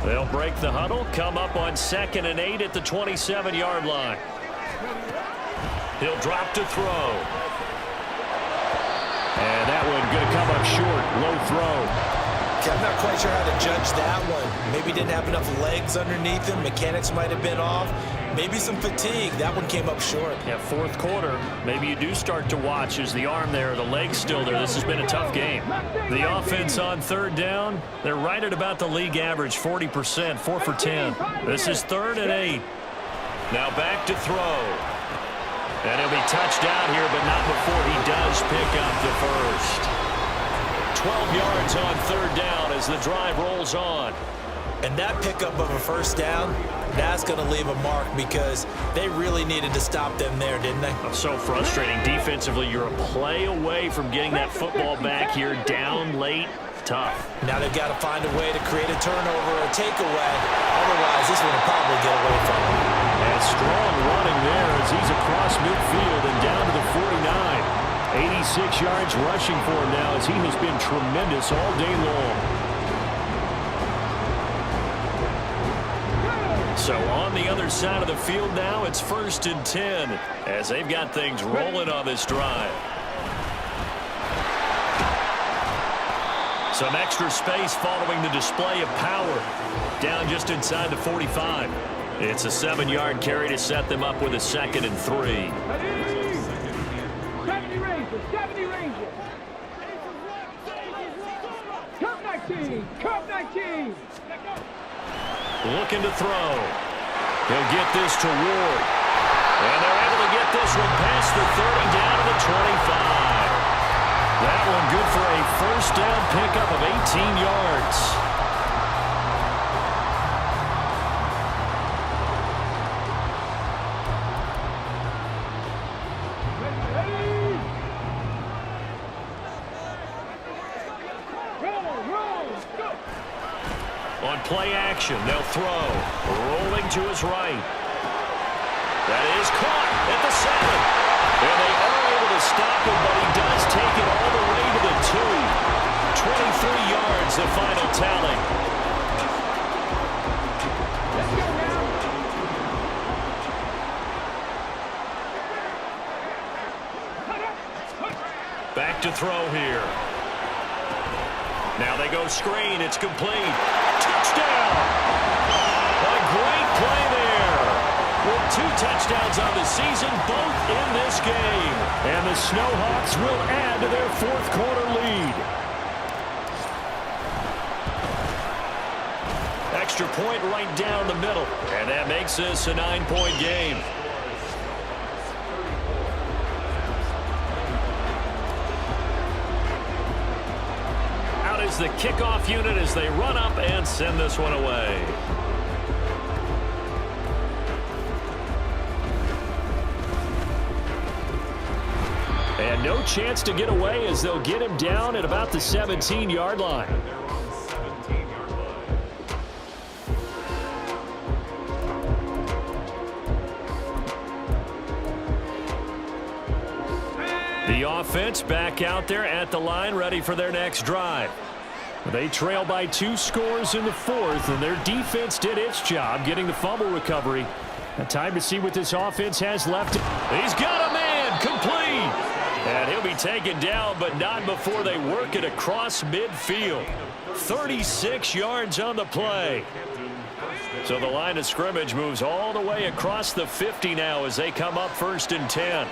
They'll break the huddle, come up on 2nd and 8 at the 27-yard line. He'll drop to throw. And that one going to come up short. Low throw. Okay, I'm not quite sure how to judge that one. Maybe didn't have enough legs underneath him. Mechanics might have been off. Maybe some fatigue. That one came up short. Yeah, fourth quarter. Maybe you do start to watch as the arm there, the leg's still there. This has been a tough game. The offense on 3rd down, they're right at about the league average, 40%, 4 for 10. This is 3rd and 8. Now back to throw. And he'll be touched down here, but not before he does pick up the first. 12 yards on 3rd down as the drive rolls on. And that pickup of a first down, that's going to leave a mark because they really needed to stop them there, didn't they? So frustrating. Defensively, you're a play away from getting that football back here down late. Tough. Now they've got to find a way to create a turnover or a takeaway. Otherwise, this one will probably get away from them. And strong running there as he's across midfield and down to the 49. 86 yards rushing for him now as he has been tremendous all day long. So on the other side of the field now, it's 1st and 10 as they've got things rolling on this drive. Some extra space following the display of power. Down just inside the 45. It's a 7-yard carry to set them up with a 2nd and 3. 70 Rangers, 70 Rangers. Cup 19, Cup 19. Looking to throw. He'll get this to Ward. And they're able to get this one past the 30 down to the 25. That one good for a first down pickup of 18 yards. On play action, they'll throw. Rolling to his right. That is caught at the 7. And they are able to stop him, but he does take it all the way to the 2. 23 yards, the final tally. Back to throw here. Now they go screen. It's complete. Touchdown! A great play there. With 2 touchdowns on the season, both in this game. And the Snowhawks will add to their 4th quarter lead. Extra point right down the middle. And that makes this a 9-point game. Is the kickoff unit as they run up and send this one away. And no chance to get away as they'll get him down at about the 17-yard line. The offense back out there at the line, ready for their next drive. They trail by 2 scores in the 4th, and their defense did its job getting the fumble recovery. Now time to see what this offense has left. He's got a man, complete. And he'll be taken down, but not before they work it across midfield. 36 yards on the play. So the line of scrimmage moves all the way across the 50 now as they come up 1st and 10.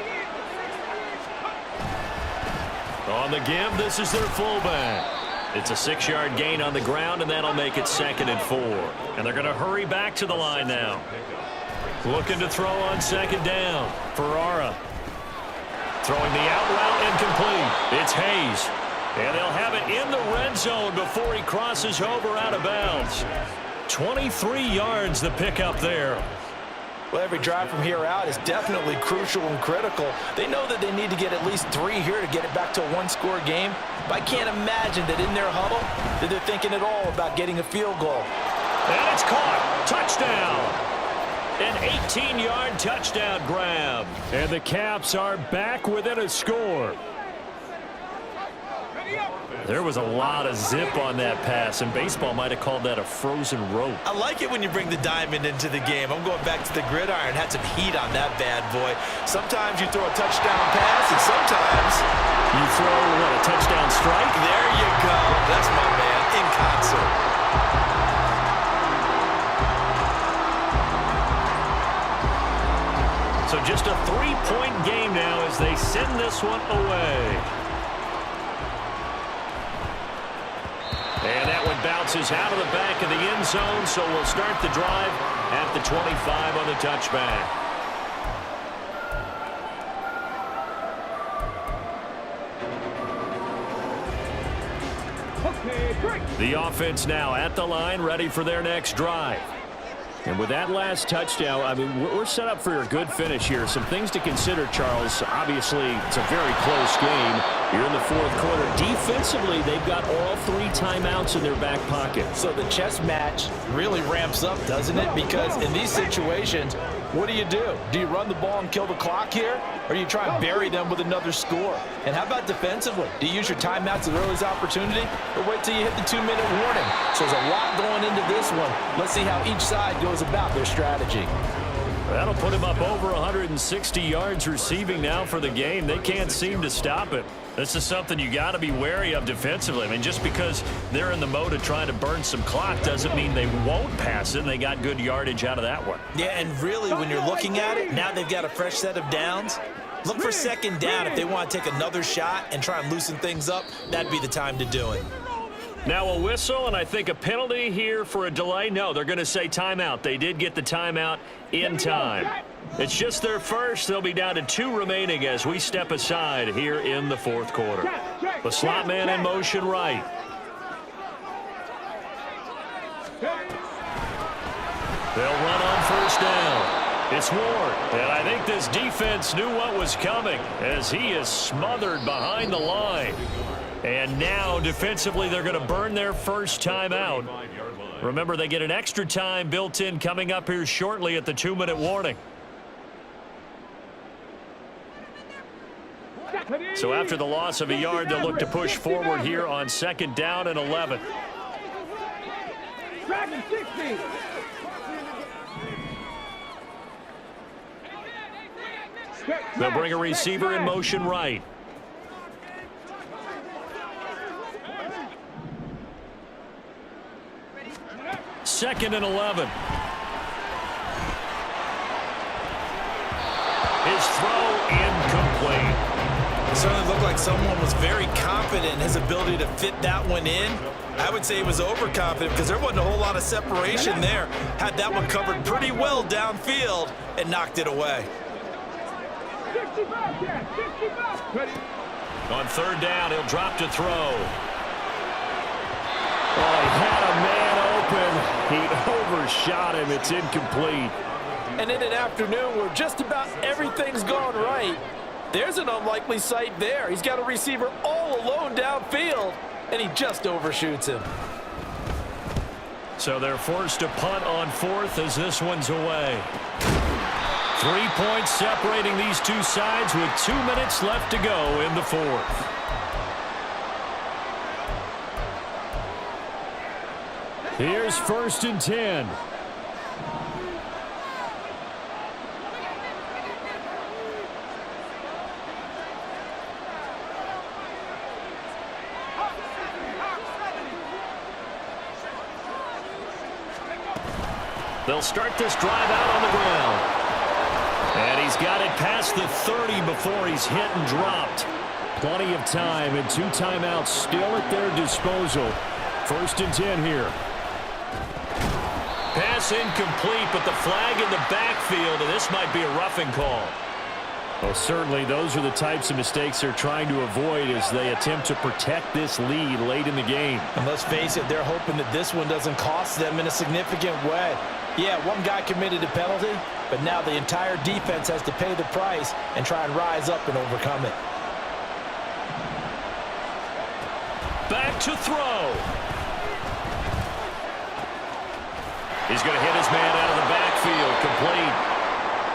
On the give, this is their fullback. It's a 6-yard gain on the ground, and that'll make it 2nd and 4. And they're going to hurry back to the line now. Looking to throw on 2nd down. Ferrara throwing the out route incomplete. It's Hayes. And they'll have it in the red zone before he crosses over out of bounds. 23 yards the pickup there. Well, every drive from here out is definitely crucial and critical. They know that they need to get at least 3 here to get it back to a one-score game. But I can't imagine that in their huddle that they're thinking at all about getting a field goal. And it's caught. Touchdown. An 18-yard touchdown grab. And the Caps are back within a score. There was a lot of zip on that pass, and baseball might have called that a frozen rope. I like it when you bring the diamond into the game. I'm going back to the gridiron. Had some heat on that bad boy. Sometimes you throw a touchdown pass, and sometimes you throw, what, a touchdown strike? There you go. That's my man in concert. So just a 3-point game now as they send this one away. And that one bounces out of the back of the end zone, so we'll start the drive at the 25 on the touchback. Okay, great. The offense now at the line, ready for their next drive. And with that last touchdown, I mean, we're set up for a good finish here. Some things to consider, Charles. Obviously, it's a very close game. You're in the fourth quarter. Defensively, they've got all 3 timeouts in their back pocket. So the chess match really ramps up, doesn't it? Because in these situations, what do? Do you run the ball and kill the clock here? Or you try and bury them with another score? And how about defensively? Do you use your timeouts at earliest opportunity? Or wait till you hit the 2-minute warning? So there's a lot going into this one. Let's see how each side goes about their strategy. That'll put him up over 160 yards receiving now for the game. They can't seem to stop it. This is something you got to be wary of defensively. I mean, just because they're in the mode of trying to burn some clock doesn't mean they won't pass it. And they got good yardage out of that one. Yeah, and really, when you're looking at it, now they've got a fresh set of downs. Look for second down if they want to take another shot and try and loosen things up. That'd be the time to do it. Now a whistle, and I think a penalty here for a delay. No, they're going to say timeout. They did get the timeout in time. It's just their first. They'll be down to 2 remaining as we step aside here in the fourth quarter. The slot man in motion right. They'll run on first down. It's Ward, and I think this defense knew what was coming as he is smothered behind the line. And now, defensively, they're going to burn their first time out. Remember, they get an extra time built in coming up here shortly at the 2-minute warning. So after the loss of a yard, they'll look to push forward here on 2nd down and 11. Dragon 60. They'll bring a receiver in motion right. Second and 11. His throw incomplete. It certainly looked like someone was very confident in his ability to fit that one in. I would say he was overconfident because there wasn't a whole lot of separation there. Had that one covered pretty well downfield and knocked it away. 65, yeah, 65. On 3rd down, he'll drop to throw. Oh, he had a man open. He overshot him. It's incomplete. And in an afternoon where just about everything's gone right, there's an unlikely sight there. He's got a receiver all alone downfield, and he just overshoots him. So they're forced to punt on 4th as this one's away. 3 points separating these two sides with 2 minutes left to go in the 4th. Here's 1st and 10. They'll start this drive out on the ground. And he's got it past the 30 before he's hit and dropped. Plenty of time and 2 timeouts still at their disposal. 1st and 10 here. Pass incomplete, but the flag in the backfield, and this might be a roughing call. Well, certainly those are the types of mistakes they're trying to avoid as they attempt to protect this lead late in the game. And let's face it, they're hoping that this one doesn't cost them in a significant way. Yeah, one guy committed a penalty, but now the entire defense has to pay the price and try and rise up and overcome it. Back to throw. He's going to hit his man out of the backfield, complete.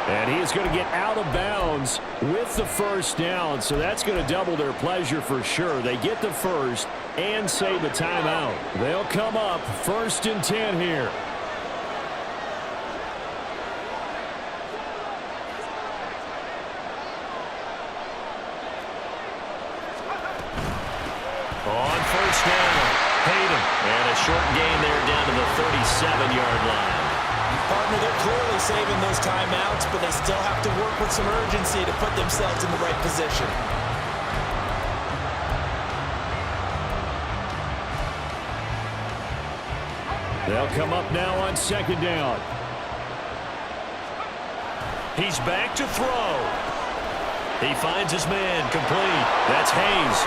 And he is going to get out of bounds with the first down, so that's going to double their pleasure for sure. They get the first and save a timeout. They'll come up 1st and 10 here. On first down, Hayden. And a short gain there down to the 37-yard line. Partner, they're clearly saving those timeouts, but they still have to work with some urgency to put themselves in the right position. They'll come up now on 2nd down. He's back to throw. He finds his man, complete. That's Hayes.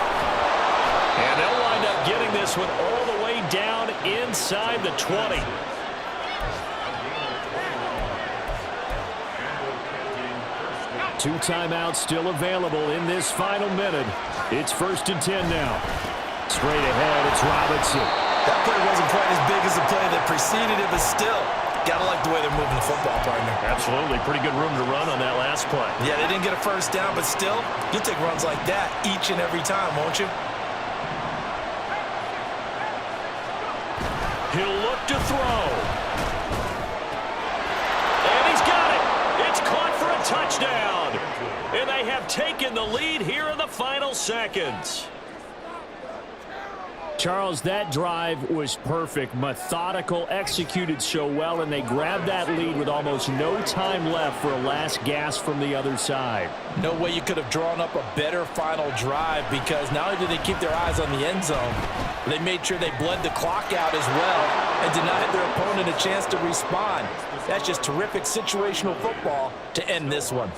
And they'll wind up getting this one all the way down inside the 20. Two timeouts still available in this final minute. It's 1st and 10 now. Straight ahead, it's Robinson. That play wasn't quite as big as the play that preceded it, but still, gotta like the way they're moving the football, partner. Absolutely. Pretty good room to run on that last play. Yeah, they didn't get a first down, but still, you'll take runs like that each and every time, won't you? He'll look to throw. And he's got it. It's caught for a touchdown. And they have taken the lead here in the final seconds. Charles, that drive was perfect, methodical, executed so well, and they grabbed that lead with almost no time left for a last gasp from the other side. No way you could have drawn up a better final drive, because not only did they keep their eyes on the end zone, they made sure they bled the clock out as well and denied their opponent a chance to respond. That's just terrific situational football to end this one.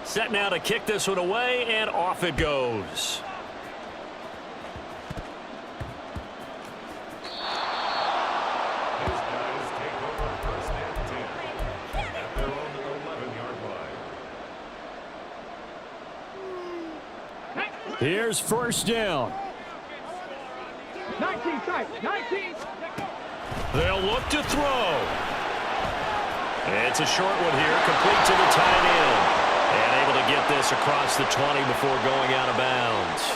Set now to kick this one away, and off it goes. Here's 1st down. 19 tight, 19. They'll look to throw. It's a short one here, complete to the tight end. And able to get this across the 20 before going out of bounds.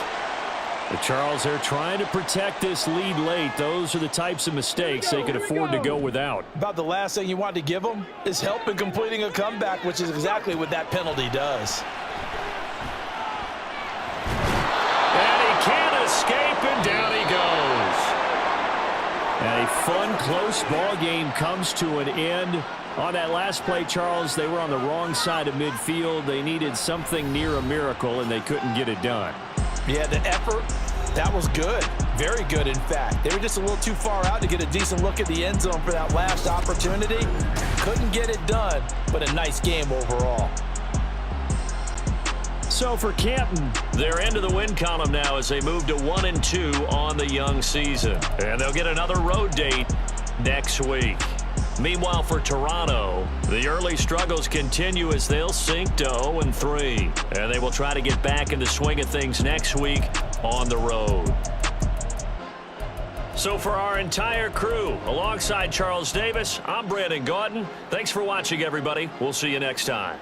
But Charles, they're trying to protect this lead late. Those are the types of mistakes they could afford to go without. About the last thing you want to give them is help in completing a comeback, which is exactly what that penalty does. And he can't escape, and down he goes. And a fun, close ball game comes to an end. On that last play, Charles, they were on the wrong side of midfield. They needed something near a miracle, and they couldn't get it done. Yeah, the effort, that was good. Very good, in fact. They were just a little too far out to get a decent look at the end zone for that last opportunity. Couldn't get it done, but a nice game overall. So for Canton, they're into the win column now as they move to 1-2 on the young season. And they'll get another road date next week. Meanwhile, for Toronto, the early struggles continue as they'll sink to 0-3. And they will try to get back into swing of things next week on the road. So for our entire crew, alongside Charles Davis, I'm Brandon Gaudin. Thanks for watching, everybody. We'll see you next time.